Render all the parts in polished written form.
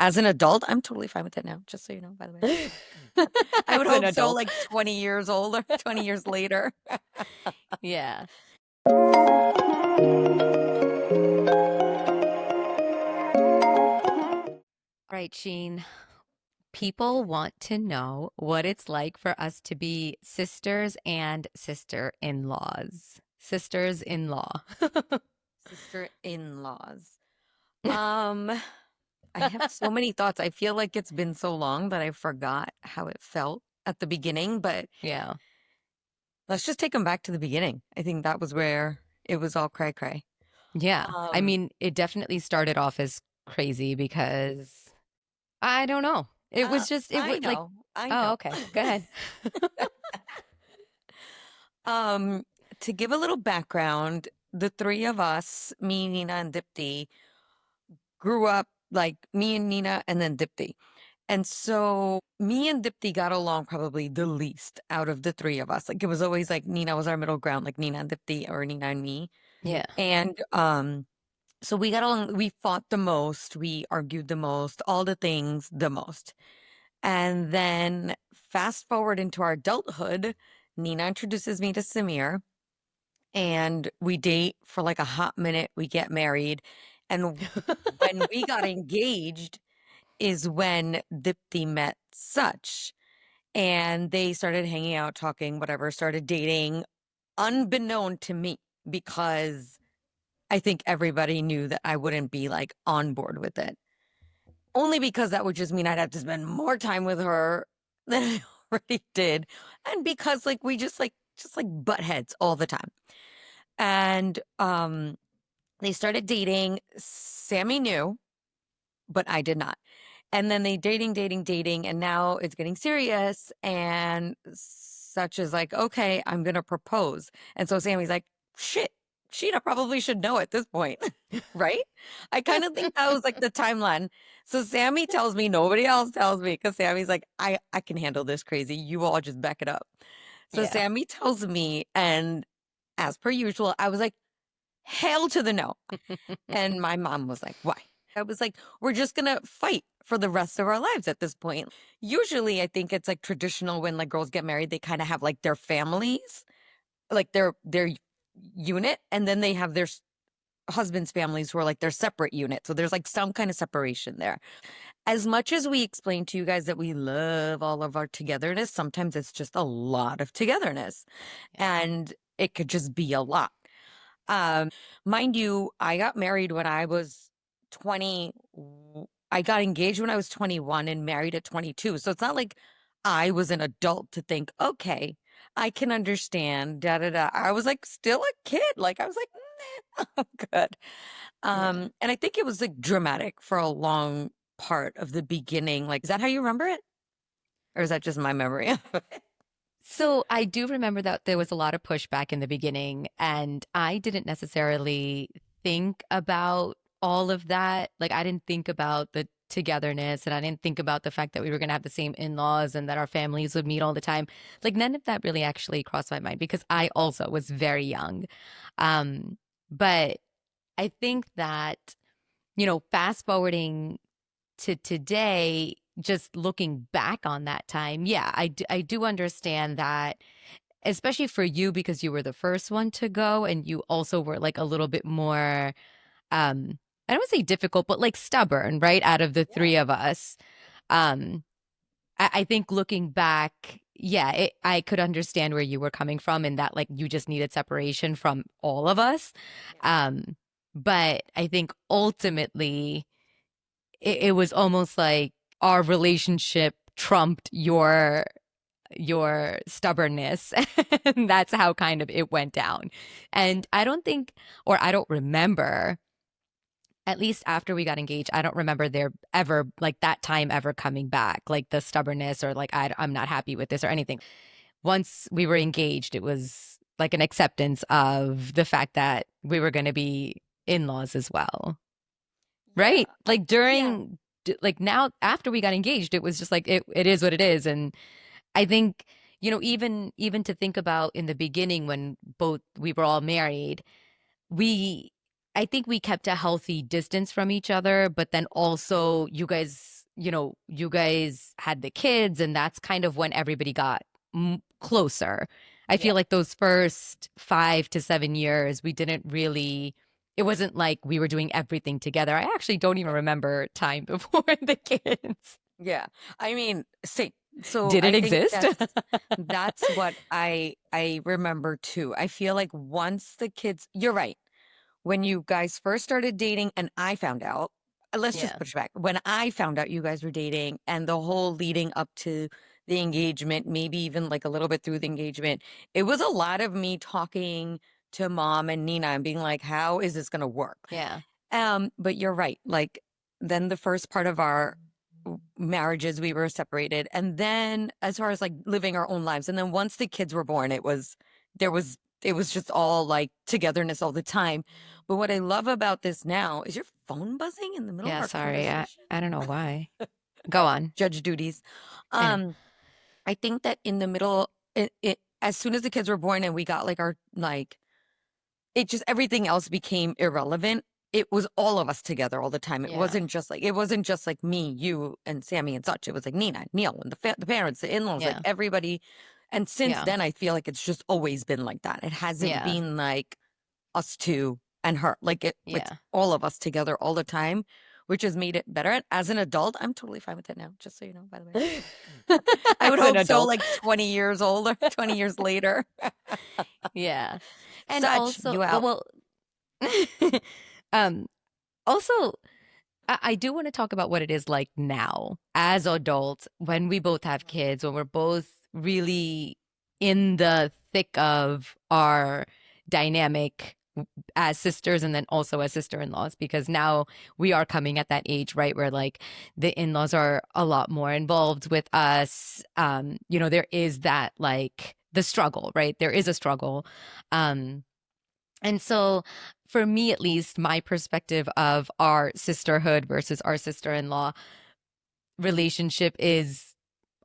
As an adult, I'm totally fine with it now, just so you know, by the way. I would As an hope so, adult. like 20 years older, 20 years later. Yeah. Right, Sheen. People want to know what it's like for us to be sisters and sister-in-laws. Sisters-in-law. Sister-in-laws. Um, I have so many thoughts. I feel like it's been so long that I forgot how it felt at the beginning, but Yeah. let's just take them back to the beginning. I think that was where it was all cray cray. Yeah. I Um, mean, it definitely started off as crazy because I don't know. It was just it I would like know, I oh, know. okay. Go ahead. Um, to give a little background, the three of us, me, Nina, and Dipti, grew up like me and Nina and then Dipti. And so me and Dipti got along probably the least out of the three of us. Like it was always like Nina was our middle ground, like Nina and Dipti or Nina and me. Yeah. And so we got along, we fought the most, we argued the most, all the things the most. And then fast forward into our adulthood, Nina introduces me to Samir and we date for like a hot minute. We get married. And when we got engaged is when Dipti met Such. And they started hanging out, talking, whatever, started dating, unbeknown to me, because I think everybody knew that I wouldn't be like on board with it. Only because that would just mean I'd have to spend more time with her than I already did. And because like we just like butt heads all the time. And they started dating. Sammy knew, but I did not. And then they dating, and now it's getting serious. And Such is like, okay, I'm gonna propose. And so Sammy's like, shit, Sheena probably should know at this point, right? I kind of think that was like the timeline. So Sammy tells me, nobody else tells me, because Sammy's like, I can handle this crazy. You all just back it up. So Yeah. Sammy tells me, and as per usual, I was like, hell to the no. And my mom was like, why? I was like, we're just gonna fight for the rest of our lives at this point. Usually, I think it's like traditional when like girls get married, they kind of have like their families, like their unit, and then they have their husbands' families who are like their separate unit. So there's like some kind of separation there. As much as we explain to you guys that we love all of our togetherness, sometimes it's just a lot of togetherness, Yeah. and it could just be a lot. Mind you, I got married when I was 20. I got engaged when I was 21 and married at 22. So it's not like I was an adult to think, okay, I can understand, da da da. I was like still a kid. Like I was like, "Nah, I'm good." Yeah. And I think it was like dramatic for a long part of the beginning. Like, is that how you remember it? Or is that just my memory of it? So I do remember that there was a lot of pushback in the beginning, and I didn't necessarily think about all of that. Like, I didn't think about the togetherness, and I didn't think about the fact that we were going to have the same in-laws and that our families would meet all the time. Like, none of that really actually crossed my mind because I also was very young. But I think that, fast forwarding to today, just looking back on that time, yeah, I do understand that, especially for you because you were the first one to go and you also were like a little bit more, I don't want to say difficult, but like stubborn, right? Out of the Yeah. three of us. Um, I think looking back, yeah, I could understand where you were coming from and that like you just needed separation from all of us. Yeah. Um, but I think ultimately, it was almost like our relationship trumped your stubbornness. And that's how kind of it went down. And I don't think, or I don't remember, at least after we got engaged, I don't remember there ever like that time ever coming back, like the stubbornness or like I'm not happy with this or anything. Once we were engaged, it was like an acceptance of the fact that we were going to be in-laws as well. Yeah. Right? Like Yeah. like now after we got engaged, it was just like it is what it is. And I think, even to think about in the beginning when both we were all married, we I think we kept a healthy distance from each other, but then also you guys, you guys had the kids, and that's kind of when everybody got closer. I Yeah. feel like those first 5 to 7 years, we didn't really, it wasn't like we were doing everything together. I actually don't even Right. remember time before the kids. Yeah. I mean, same. So Did it I think exist? that's what I remember too. I feel like once the kids, you're right. When you guys first started dating and I found out, let's just Yeah. push back. When I found out you guys were dating and the whole leading up to the engagement, maybe even like a little bit through the engagement, it was a lot of me talking to mom and Nina and being like, how is this going to work? Yeah. But you're right. Like then the first part of our marriages, we were separated. And then as far as like living our own lives, and then once the kids were born, there was, it was just all like togetherness all the time. But what I love about this now is your phone buzzing in the middle of Yeah, our sorry. conversation. I don't know why. Go on. Judge duties. I know. Um, I think that in the middle, as soon as the kids were born and we got like our like it just everything else became irrelevant. It was all of us together all the time. Yeah. It wasn't just like me, you, and Sammy and such. It was like Nina, Neil, and the parents, the in-laws, like Yeah. everybody. And since Yeah. then, I feel like it's just always been like that. It hasn't Yeah. been like us two and her. Like it's Yeah. all of us together all the time, which has made it better. And as an adult, I'm totally fine with it now. Just so you know, by the way, I would As an hope so. adult. Like 20 years older, 20 years later, Yeah. And such also, you out. well, um, also, I do want to talk about what it is like now as adults when we both have kids, when we're both really in the thick of our dynamic as sisters and then also as sister-in-laws, because now we are coming at that age, right, where like the in-laws are a lot more involved with us. There is that like the struggle, right? There is a struggle. Um, and so, for me at least, my perspective of our sisterhood versus our sister-in-law relationship is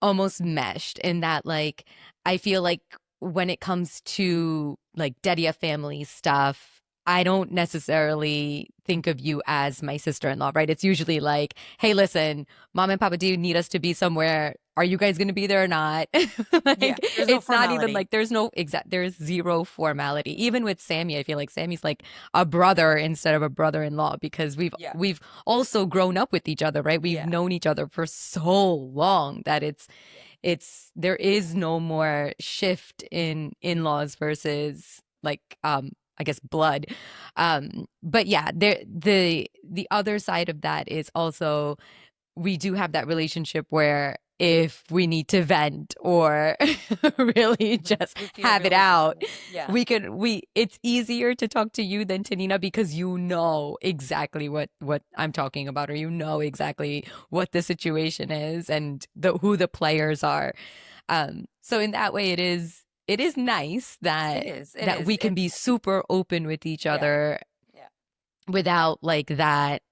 almost meshed in that, like, I feel like when it comes to like Dedia family stuff, I don't necessarily think of you as my sister-in-law, right? It's usually like, hey, listen, mom and papa, do you need us to be somewhere? Are you guys going to be there or not? Yeah, Like, there's no it's not even formality. like there's zero formality. Even with Sammy, I feel like Sammy's like a brother instead of a brother-in-law because we've Yeah. we've also grown up with each other, right? We've Yeah. known each other for so long that Yeah. it's there is no more shift in in-laws versus like I guess blood. But yeah, the other side of that is also we do have that relationship where if we need to vent or really just We feel have it really out, comfortable. Yeah. we it's easier to talk to you than to Nina because you know exactly what I'm talking about, or you know exactly what the situation is and the who the players are. So in that way it is nice It that is. It that is. we can be super open with each Yeah. other Yeah. without like that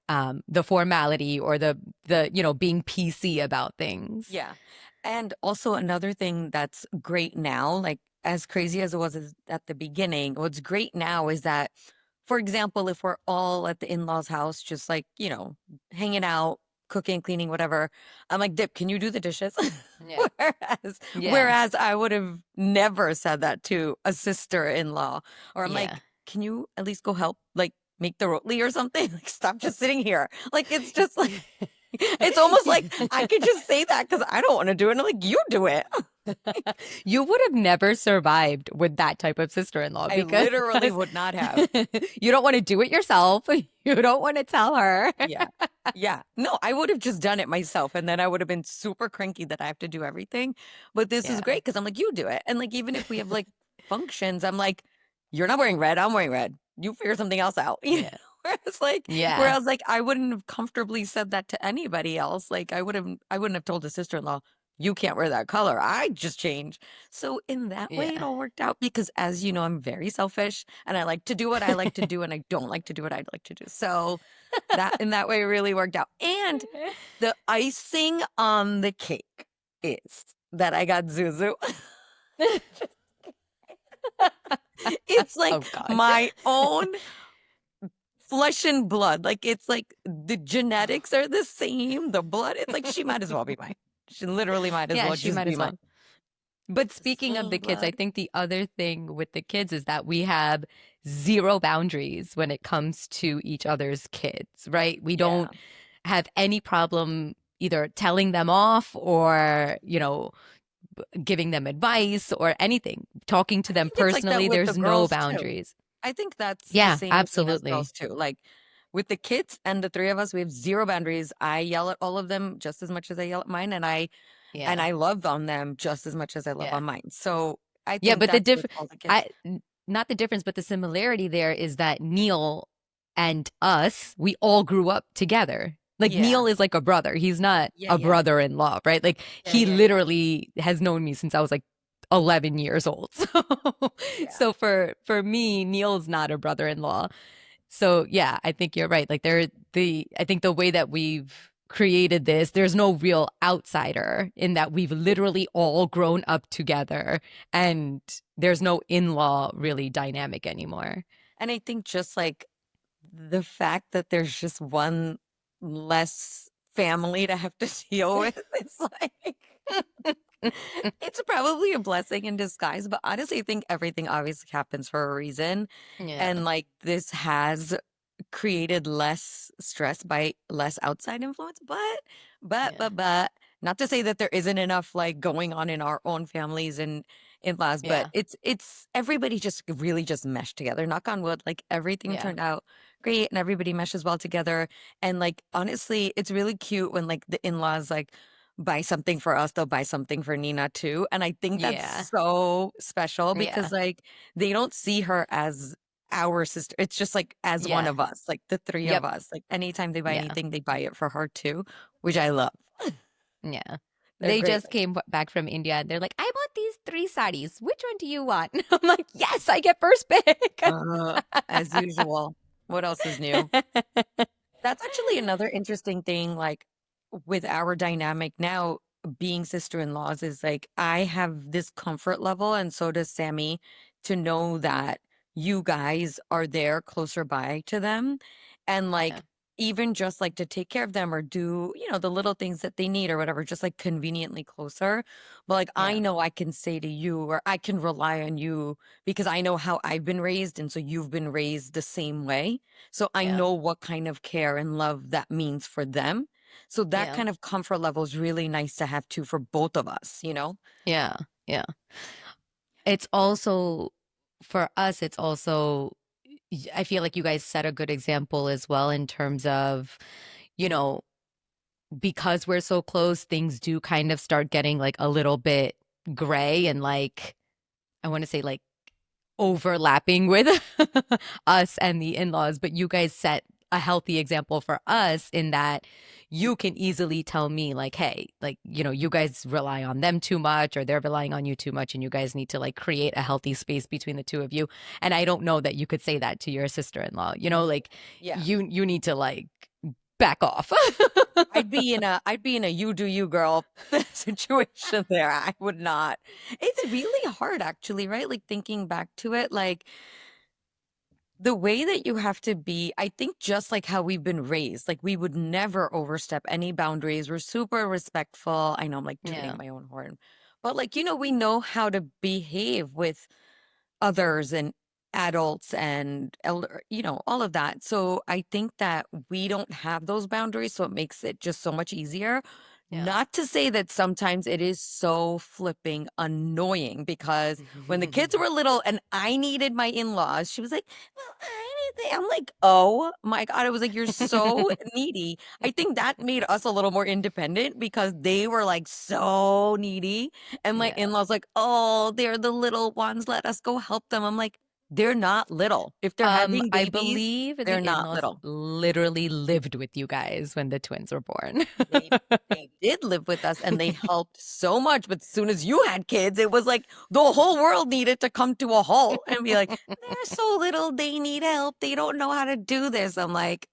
the formality or the being PC about things. Yeah. And also another thing that's great now, like as crazy as it was at the beginning, what's great now is that, for example, if we're all at the in-laws' house, just like, hanging out, cooking, cleaning, whatever, I'm like, Dip, can you do the dishes? Yeah. Whereas, Yeah. whereas I would have never said that to a sister-in-law. Or I'm Yeah. like, can you at least go help, like make the roti or something? Like, stop just sitting here. Like, it's just like, it's almost like I could just say that because I don't want to do it. And I'm like, you do it. You would have never survived with that type of sister-in-law I because literally would not have. you don't want to do it yourself. You don't want to tell her. Yeah. Yeah. No, I would have just done it myself. And then I would have been super cranky that I have to do everything. But this is Yeah. great because I'm like, you do it. And like, even if we have like functions, I'm like, you're not wearing red. I'm wearing red. You figure something else out. Yeah. Whereas like, Yeah. whereas like, I wouldn't have comfortably said that to anybody else. Like, I wouldn't have told a sister-in-law, you can't wear that color. I just change. So in that way, it Yeah. all worked out because as you know, I'm very selfish and I like to do what I like to do and I don't like to do what I'd like to do. So that in that way really worked out. And the icing on the cake is that I got Zuzu. It's Oh like God. my own flesh and blood. Like it's like the genetics are the same, the blood. It's like she might as well be mine. She literally might as Yeah, well she just might be as mine. well. But speaking of the Same kids, I blood. think the other thing with the kids is that we have zero boundaries when it comes to each other's kids, right? We don't Yeah. have any problem either telling them off or, giving them advice or anything, talking to I them think it's like that personally. with the There's no girls too. boundaries. I think that's the Yeah, same with me as absolutely. girls too. Like with the kids and the three of us, we have zero boundaries. I yell at all of them just as much as I yell at mine, and Yeah. I love on them just as much as I love Yeah. on mine. So I Yeah, think but the that's with diff all the kids. I not the difference, but the similarity there is that Neil and us, we all grew up together. Like Yeah. Neil is like a brother. He's not Yeah, a yeah. brother-in-law, right? Like Yeah, he yeah, yeah. literally has known me since I was like 11 years old. So, Yeah. so for me, Neil's not a brother-in-law. So yeah, I think you're right. Like I think the way that we've created this, there's no real outsider in that we've literally all grown up together and there's no in-law really dynamic anymore. And I think just like the fact that there's just one less family to have to deal with, it's like it's probably a blessing in disguise, but honestly, I think everything obviously happens for a reason. Yeah. And like this has created less stress by less outside influence, Yeah. but not to say that there isn't enough like going on in our own families and in-laws, but Yeah. it's everybody just really just meshed together. Knock on wood, like everything Yeah. turned out great and everybody meshes well together. And like honestly, it's really cute when like the in-laws like buy something for us, they'll buy something for Nina too. And I think that's Yeah. so special Yeah. because like they don't see her as our sister. It's just like as one Yeah. of us, like the three of Yep. us. Like anytime they buy Yeah. anything, they buy it for her too, which I love. Yeah. They're They great. just came back from India and they're like, I want these three saris. Which one do you want? I'm like, yes, I get first pick. As usual. What else is new? That's actually another interesting thing, like with our dynamic now being sister-in-laws is like I have this comfort level, and so does Sammy, to know that you guys are there closer by to them. And Yeah. like even just like to take care of them or do, the little things that they need or whatever, just like conveniently closer. But like I Yeah. know I can say to you or I can rely on you because I know how I've been raised, and so you've been raised the same way. So I Yeah. know what kind of care and love that means for them. So that Yeah. kind of comfort level is really nice to have too for both of us. Yeah. Yeah. It's also for us, it's also I feel like you guys set a good example as well in terms of, you know, because we're so close, things do kind of start getting like a little bit gray and like I want to say like overlapping with us and the in-laws, but you guys set a healthy example for us in that you can easily tell me like, hey, like, you guys rely on them too much or they're relying on you too much and you guys need to like create a healthy space between the two of you. And I don't know that you could say that to your sister-in-law, like Yeah. you need to like back off. I'd be in a you do you girl situation there. I would not. It's really hard actually, right? Like thinking back to it, like the way that you have to be, I think just like how we've been raised, like we would never overstep any boundaries. We're super respectful. I know I'm like tooting Yeah, my own horn, but like, we know how to behave with others and adults and elder, all of that. So I think that we don't have those boundaries, so it makes it just so much easier. yeah. Not to say that sometimes it is so flipping annoying because when the kids were little and I needed my in-laws, she was like, "Well, I need I'm like, "Oh my God." I was like, "You're so needy." I think that made us a little more independent because they were like so needy. And my Yeah. in-laws like, "Oh, they're the little ones. Let us go help them." I'm like, "They're not little. If they're having I babies, believe the they're not in-laws little." literally lived with you guys when the twins were born. They they did live with us and they helped so much, but as soon as you had kids, it was like the whole world needed to come to a halt and be like, "They're so little, they need help. They don't know how to do this." I'm like,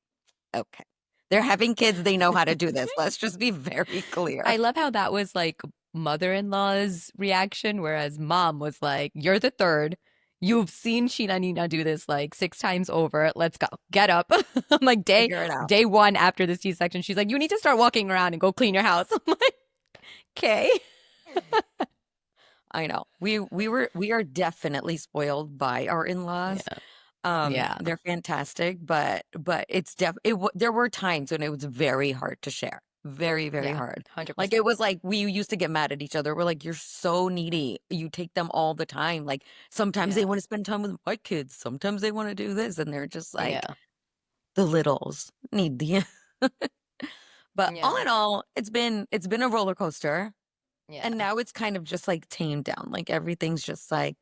"Okay. They're having kids, they know how to do this. Let's just be very clear." I love how that was like mother-in-law's reaction, whereas mom was like, "You're the third. You've seen Sheena Nina do this like 6 times over. Let's go. Get up. I'm like, Figure it out. day one after the C-section, she's like, you need to start walking around and go clean your house. I'm like, okay. I know. We are definitely spoiled by our in-laws. Yeah. Yeah. They're fantastic, but there were times when it was very hard to share. Very, very Yeah. hard. Like it 100%. was like we used to get mad at each other. We're like, you're so needy. You take them all the time. Like sometimes they Yeah. want to spend time with my kids. Sometimes they want to do this. And they're just like Yeah. the littles need the but all Yeah. in all, it's been a roller coaster. Yeah. And now it's kind of just like tamed down. Like everything's just like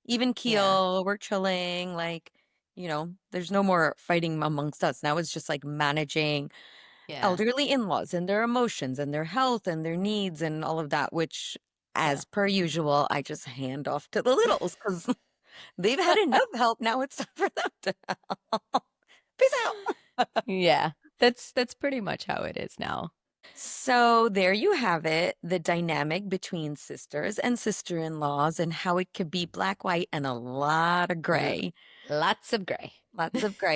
even Yeah. keel. We're chilling. Like, there's no more fighting amongst us. Now it's just like managing Yeah. elderly in-laws and their emotions and their health and their needs and all of that, which Yeah. as per usual, I just hand off to the littles because they've had enough help. Now it's time for them to help. Peace out. Yeah. That's pretty much how it is now. So there you have it, the dynamic between sisters and sister-in-laws and how it could be black, white, and a lot of L- gray. Lots of gray. Lots of gray.